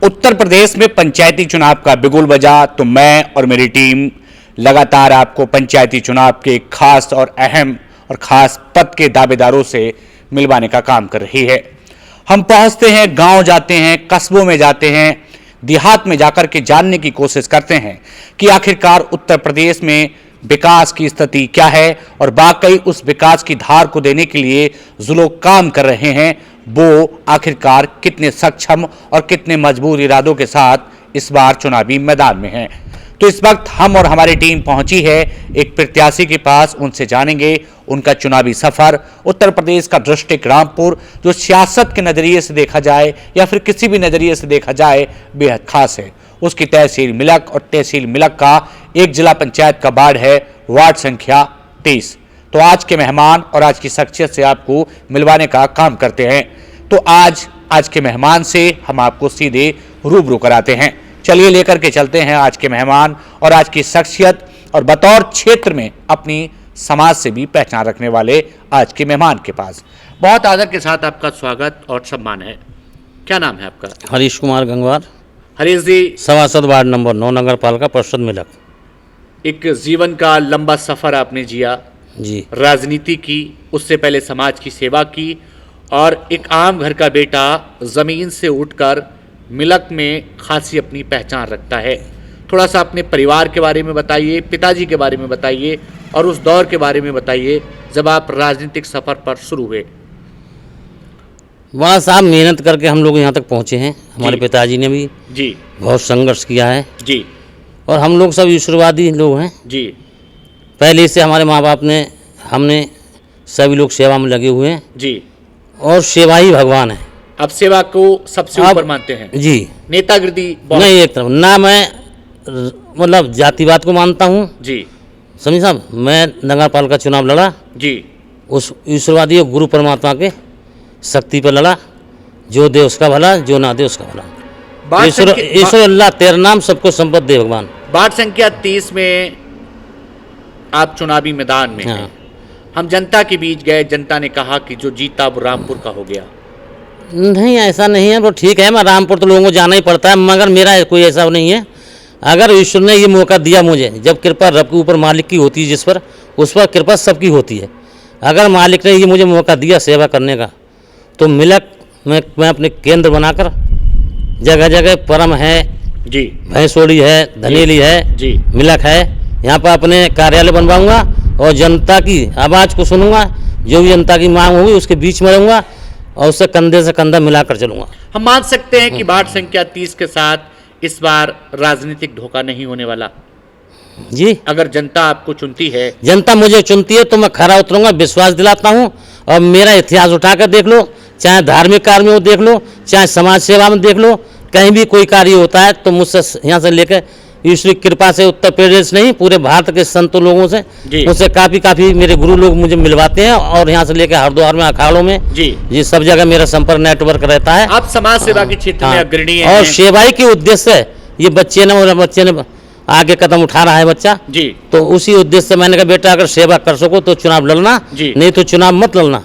उत्तर प्रदेश में पंचायती चुनाव का बिगुल बजा तो मैं और मेरी टीम लगातार आपको पंचायती चुनाव के खास और अहम और खास पद के दावेदारों से मिलवाने का काम कर रही है। हम पहुंचते हैं, गांव जाते हैं, कस्बों में जाते हैं, देहात में जाकर के जानने की कोशिश करते हैं कि आखिरकार उत्तर प्रदेश में विकास की स्थिति क्या है और वाकई उस विकास की धार को देने के लिए जो लोग काम कर रहे हैं वो आखिरकार कितने सक्षम और कितने मजबूत इरादों के साथ इस बार चुनावी मैदान में हैं। तो इस वक्त हम और हमारी टीम पहुंची है एक प्रत्याशी के पास, उनसे जानेंगे उनका चुनावी सफर। उत्तर प्रदेश का डिस्ट्रिक्ट रामपुर जो सियासत के नजरिए से देखा जाए या फिर किसी भी नजरिए से देखा जाए बेहद खास है। उसकी तहसील मिलक और तहसील मिलक का एक जिला पंचायत का वार्ड है वार्ड संख्या 23। तो आज के मेहमान और आज की शख्सियत से आपको मिलवाने का काम करते हैं। तो आज के मेहमान से हम आपको सीधे रूबरू कराते हैं। चलिए लेकर के चलते हैं आज के मेहमान और आज की शख्सियत और बतौर क्षेत्र में अपनी समाज से भी पहचान रखने वाले आज के मेहमान के पास। बहुत आदर के साथ आपका स्वागत और सम्मान है। क्या नाम है आपका? हरीश कुमार गंगवार, हरीश जी, सभासद वार्ड नंबर 9 नगर पालिका परिषद मिलक। एक जीवन का लंबा सफर आपने जिया जी। राजनीति की, उससे पहले समाज की सेवा की और एक आम घर का बेटा जमीन से उठकर मिलक में खासी अपनी पहचान रखता है। थोड़ा सा अपने परिवार के बारे में बताइए, पिताजी के बारे में बताइए और उस दौर के बारे में बताइए जब आप राजनीतिक सफर पर शुरू हुए। बड़ा साहब मेहनत करके हम लोग यहाँ तक पहुँचे हैं। हमारे पिताजी ने भी जी बहुत संघर्ष किया है जी और हम लोग सब ईश्वरवादी लोग हैं जी। पहले से हमारे माँ बाप ने, हमने सभी लोग सेवा में लगे हुए हैं जी और सेवा ही भगवान है। अब सेवा को सबसे ऊपर मानते हैं जी। नेतागिरी नहीं, एक तरफ ना मैं मतलब जातिवाद को मानता हूँ जी। समझे साहब, मैं नगर पालिका चुनाव लड़ा जी, उस ईश्वरवादी और गुरु परमात्मा के शक्ति पर लड़ा। जो दे उसका भला, जो ना दे उसका भला। ईश्वर अल्लाह तेरा नाम सबको संपत्ति दे भगवान। वार्ड संख्या 30 में आप चुनावी मैदान में हैं। हम जनता के बीच गए, जनता ने कहा कि जो जीता वो रामपुर का हो गया। नहीं, ऐसा नहीं है। वो ठीक है, मैं रामपुर तो लोगों को जाना ही पड़ता है, मगर मेरा कोई ऐसा नहीं है। अगर ईश्वर ने ये मौका दिया मुझे, जब कृपा रब के ऊपर मालिक की होती है, जिस पर उस पर कृपा सबकी होती है। अगर मालिक ने ये मुझे मौका दिया सेवा करने का, तो मिलक में मैं अपने केंद्र बनाकर जगह जगह परम है जी, भैंसोड़ी है, धनेली है जी, मिलक है, यहाँ पर अपने कार्यालय बनवाऊंगा और जनता की आवाज़ को सुनूंगा। जो भी जनता की मांग होगी उसके बीच में रहूंगा और उससे कंधे से कंधा मिलाकर चलूंगा। हम मान सकते हैं कि वार्ड संख्या 30 के साथ इस बार राजनीतिक धोखा नहीं होने वाला जी। अगर जनता आपको चुनती है, जनता मुझे चुनती है तो मैं खरा उतरूंगा, विश्वास दिलाता हूँ। और मेरा इतिहास उठाकर देख लो, चाहे धार्मिक कार्य में देख लो, चाहे समाज सेवा में देख लो, कहीं भी कोई कार्य होता है तो मुझसे यहाँ से लेकर ईश्वर की कृपा से उत्तर प्रदेश नहीं पूरे भारत के संतों लोगों से मुझसे काफ़ी मेरे गुरु लोग मुझे मिलवाते हैं और यहाँ से लेकर हरिद्वार में, अखाड़ों में जी सब जगह मेरा संपर्क नेटवर्क रहता है। आप समाज सेवा के क्षेत्र में अग्रणी हैं और सेवाई के उद्देश्य से ये बच्चे ने आगे कदम उठा रहा है बच्चा जी। तो उसी उद्देश्य से मैंने कहा बेटा अगर सेवा कर सको तो चुनाव लड़ना, नहीं तो चुनाव मत लड़ना।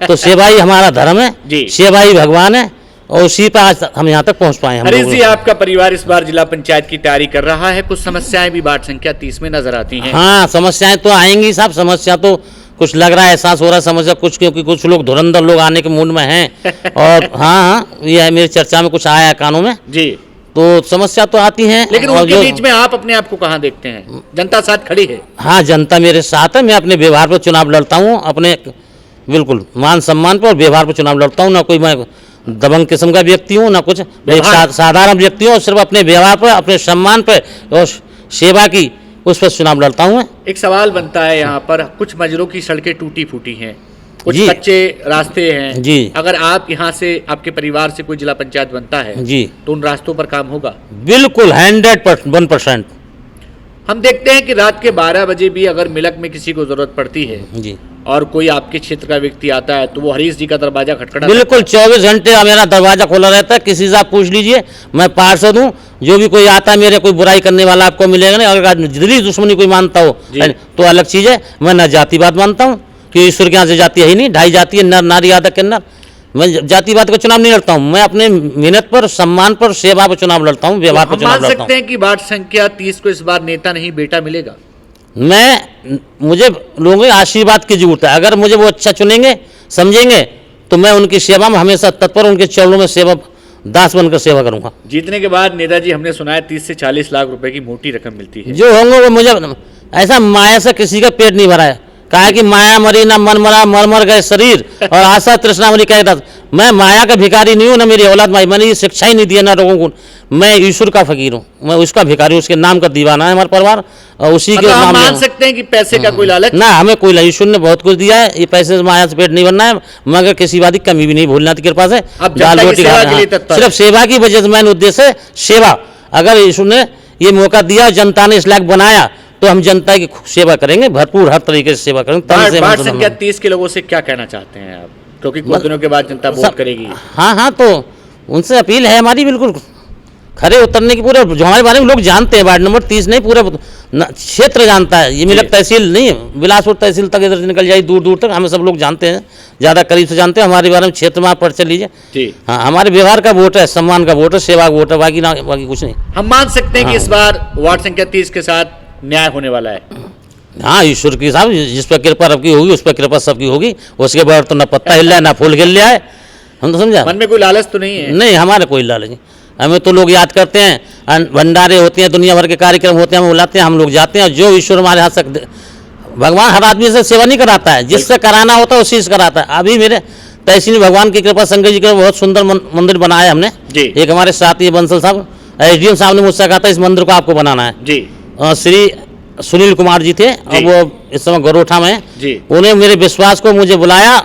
तो सेवा ही हमारा धर्म है, सेवा ही भगवान है और उसी पर आज हम यहाँ तक पहुँच पाए हैं। हरीश जी, आपका परिवार इस बार जिला पंचायत की तैयारी कर रहा है, कुछ समस्याएं भी वार्ड संख्या 30 में नजर आती हैं। हाँ, समस्याएं तो आएंगी साहब। समस्या तो कुछ लग रहा है, एहसास हो रहा है समस्या कुछ, क्योंकि कुछ लोग धुरंधर लोग आने के मूड में हैं और हाँ, ये है मेरी चर्चा में कुछ आया है कानों में जी। तो समस्या तो आती है, लेकिन उनके बीच में आप अपने आप को कहाँ देखते हैं? जनता साथ खड़ी है। हाँ, जनता मेरे साथ है। मैं अपने व्यवहार पर चुनाव लड़ता हूँ, अपने बिल्कुल मान सम्मान पर और व्यवहार पर चुनाव लड़ता हूँ। ना कोई मैं दबंग किस्म का व्यक्ति हूँ, ना कुछ, एक साधारण व्यक्ति हूँ और सिर्फ अपने व्यवहार पर, अपने सम्मान पर और सेवा की उस पर चुनाव लड़ता हूँ। एक सवाल बनता है यहाँ पर, कुछ मजरों की सड़कें टूटी फूटी हैं, कुछ कच्चे रास्ते हैं जी। अगर आप यहाँ से, आपके परिवार से कोई जिला पंचायत बनता है जी, तो उन रास्तों पर काम होगा? बिल्कुल 101%। हम देखते हैं कि रात के 12 बजे भी अगर मिलक में किसी को जरूरत पड़ती है जी और कोई आपके क्षेत्र का व्यक्ति आता है तो वो हरीश जी का दरवाजा खटखटा। बिल्कुल 24 घंटे मेरा दरवाजा खोला रहता है। किसी से आप पूछ लीजिए, मैं पार्षद हूँ। जो भी कोई आता है मेरे कोई बुराई करने वाला आपको मिलेगा नहीं। अगर दिली दुश्मनी कोई मानता हो तो अलग चीज़ है। मैं न जातिवाद मानता हूँ कि ईश्वर के यहाँ से जाति है ही नहीं, ढाई जाति है, नर नारी आदि किन्नर। मैं जातिवाद का चुनाव नहीं लड़ता हूँ, मैं अपने मेहनत पर, सम्मान पर, सेवा पर चुनाव लड़ता हूँ, व्यवहार पर हम चुनाव मान लड़ता सकते हूँ। हैं कि वार्ड संख्या 30 को इस बार नेता नहीं बेटा मिलेगा। मुझे लोगों के आशीर्वाद की जरूरत है। अगर मुझे वो अच्छा चुनेंगे, समझेंगे, तो मैं उनकी सेवा में हमेशा तत्पर, उनके चरणों में सेवा दास बनकर सेवा करूंगा। जीतने के बाद नेताजी हमने सुना है 30 से 40 लाख रुपए की मोटी रकम मिलती है। जो होंगे वो मुझे, ऐसा माया से किसी का पेट नहीं भरा है। कहा कि माया मरी ना मन मरा, मर मर गए शरीर और आशा तृष्णा मरी कहता। मैं माया का भिखारी नहीं हूँ, ना मेरी औलाद माई, मैंने ये शिक्षा ही नहीं दी है ना लोगों को। मैं ईश्वर का फकीर हूँ, मैं उसका भिखारी हूँ, उसके नाम का दीवाना है हमारा परिवार, और उसी के मतलब हम नाम मान में सकते हैं कि पैसे का कोई लालच ना हमें कोई नहीं। ईश्वर ने बहुत कुछ दिया है, ये पैसे से माया से पेट नहीं भरना है, मगर किसी बात की कमी भी नहीं भूलना की कृपा से। अब जनता की सेवा के लिए तत्पर सिर्फ सेवा की वजह से मैन उद्देश्य है सेवा। अगर ईश्वर ने ये मौका दिया, जनता ने इस लायक बनाया, तो हम जनता की सेवा करेंगे, भरपूर हर तरीके से सेवा करेंगे। तन से मन वार्ड से संख्या धन। 30 के लोगों से क्या कहना चाहते हैं आप, क्योंकि कुछ दिनों के बाद जनता वोट करेगी। हाँ हाँ, तो उनसे अपील है हमारी बिल्कुल खरे उतरने की। पूरे जो हमारे बारे में लोग जानते हैं, वार्ड नंबर 30 नहीं, पूरे क्षेत्र जानता है। ये मिलक तहसील नहीं, बिलासपुर तहसील तक इधर से निकल जाए, दूर दूर तक हमें सब लोग जानते हैं, ज़्यादा करीब से जानते हैं हमारे बारे में। क्षेत्र में आप पढ़ लीजिए। जी हाँ, हमारे व्यवहार का वोट है, सम्मान का वोट है, सेवा का वोट है, बाकी ना, बाकी कुछ नहीं। हम मान सकते हैं कि इस बार वार्ड संख्या 30 के साथ न्याय होने वाला है। हाँ, ईश्वर की साहब, जिस पर कृपा रबकी होगी उस पर कृपा सबकी होगी। उसके बाद तो ना पत्ता हिल रहा है ना फूल खिल रहा है। हम तो समझा, मन में कोई लालच तो नहीं है? नहीं, हमारे कोई लालच नहीं। हमें तो लोग याद करते हैं, भंडारे होते हैं, दुनिया भर के कार्यक्रम होते हैं, हम बुलाते हैं, हम लोग जाते हैं। और जो ईश्वर हमारे हाथ से, भगवान हर आदमी से सेवा नहीं कराता है, जिससे कराना होता है उसी से कराता है। अभी मेरे तहसील में भगवान की कृपा, शंकर जी का बहुत सुंदर मंदिर बनाया हमने जी। एक हमारे साथी बंसल साहब, एसडीएम साहब ने मुझसे कहा था इस मंदिर को आपको बनाना है जी। श्री सुनील कुमार जी थे, अब वो इस समय गरोठा में हैं। जी। उन्हें मेरे विश्वास को मुझे बुलाया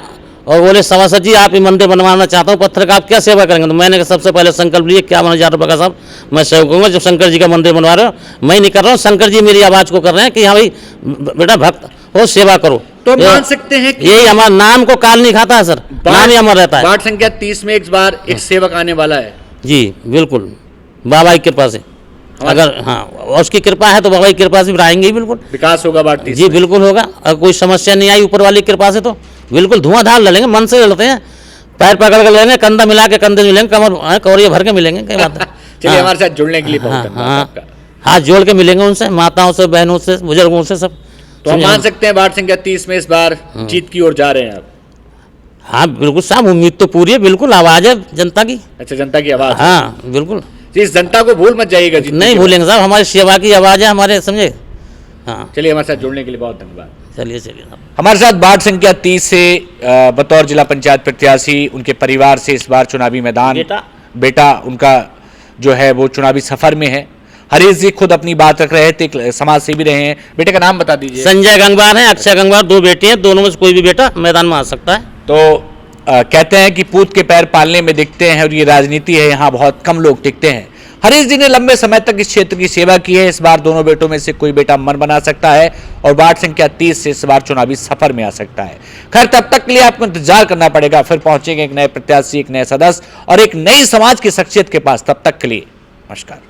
और बोले सभासद जी आप ये मंदिर बनवाना चाहता हूँ, पत्थर का आप क्या सेवा करेंगे? तो मैंने सबसे पहले संकल्प लिए 51,000 रुपये का साहब मैं सहयोग करूँगा। जब शंकर जी का मंदिर बनवा रहे हो, मैं नहीं कर रहा हूँ, शंकर जी मेरी आवाज़ को कर रहे हैं कि हाँ भाई बेटा भक्त हो, सेवा करो। तो हम मान सकते हैं कि यही हमारा नाम को काल नहीं खाता है सर, नाम ही अमर रहता है। वार्ड संख्या 30 में इस बार एक सेवक आने वाला है। जी बिल्कुल, बाबा की कृपा से, अगर हाँ उसकी कृपा है तो बाबा की कृपा से आएंगे ही, बिल्कुल विकास होगा वार्ड 30 जी, बिल्कुल होगा। अगर कोई समस्या नहीं आई ऊपर वाली कृपा से तो बिल्कुल धुआंधार लड़ेंगे, मन से लड़ते हैं, पैर पकड़ कर लड़ेंगे, कंधा मिला के कंधे मिलेंगे, कमर कौरिया भर के मिलेंगे, क्या बात है। चलिए, हमारे साथ जुड़ने के लिए बहुत धन्यवाद आपका। हाथ जोड़ के मिलेंगे उनसे, माताओं से, बहनों से, बुजुर्गों से, सब। तो हम मान सकते हैं वार्ड संख्या 30 में इस बार जीत की ओर जा रहे हैं आप? हाँ बिल्कुल साहब, उम्मीद तो पूरी है, बिल्कुल आवाज़ है जनता की। अच्छा, जनता की आवाज है। हाँ बिल्कुल, जी, इस जनता को भूल मत जाइएगा जीतने नहीं के बाद। भूलेंगे साहब, हमारी सेवा की आवाज़ है हमारे, समझे। हाँ चलिए, हमारे साथ जुड़ने के लिए बहुत धन्यवाद। चलिए चलिए साहब। हमारे साथ वार्ड संख्या 30 से बतौर जिला पंचायत प्रत्याशी, उनके परिवार से इस बार चुनावी मैदान, बेटा उनका जो है वो चुनावी सफर में है। हरीश जी खुद अपनी बात रख रहे थे, एक समाज सेवी रहे हैं। बेटे का नाम बता दीजिए। संजय गंगवार है, अक्षय गंगवार, 2 बेटे हैं, दोनों में से कोई भी बेटा मैदान में आ सकता है। तो कहते हैं कि पूत के पैर पालने में दिखते हैं, और ये राजनीति है, यहाँ बहुत कम लोग टिकते हैं। हरीश जी ने लंबे समय तक इस क्षेत्र की सेवा की है। इस बार दोनों बेटों में से कोई बेटा मन बना सकता है और वार्ड संख्या 30 से इस बार चुनावी सफर में आ सकता है। खैर, तब तक के लिए आपको इंतजार करना पड़ेगा, फिर पहुंचेंगे एक नए प्रत्याशी, एक नए सदस्य और एक नई समाज की शख्सियत के पास। तब तक के लिए नमस्कार।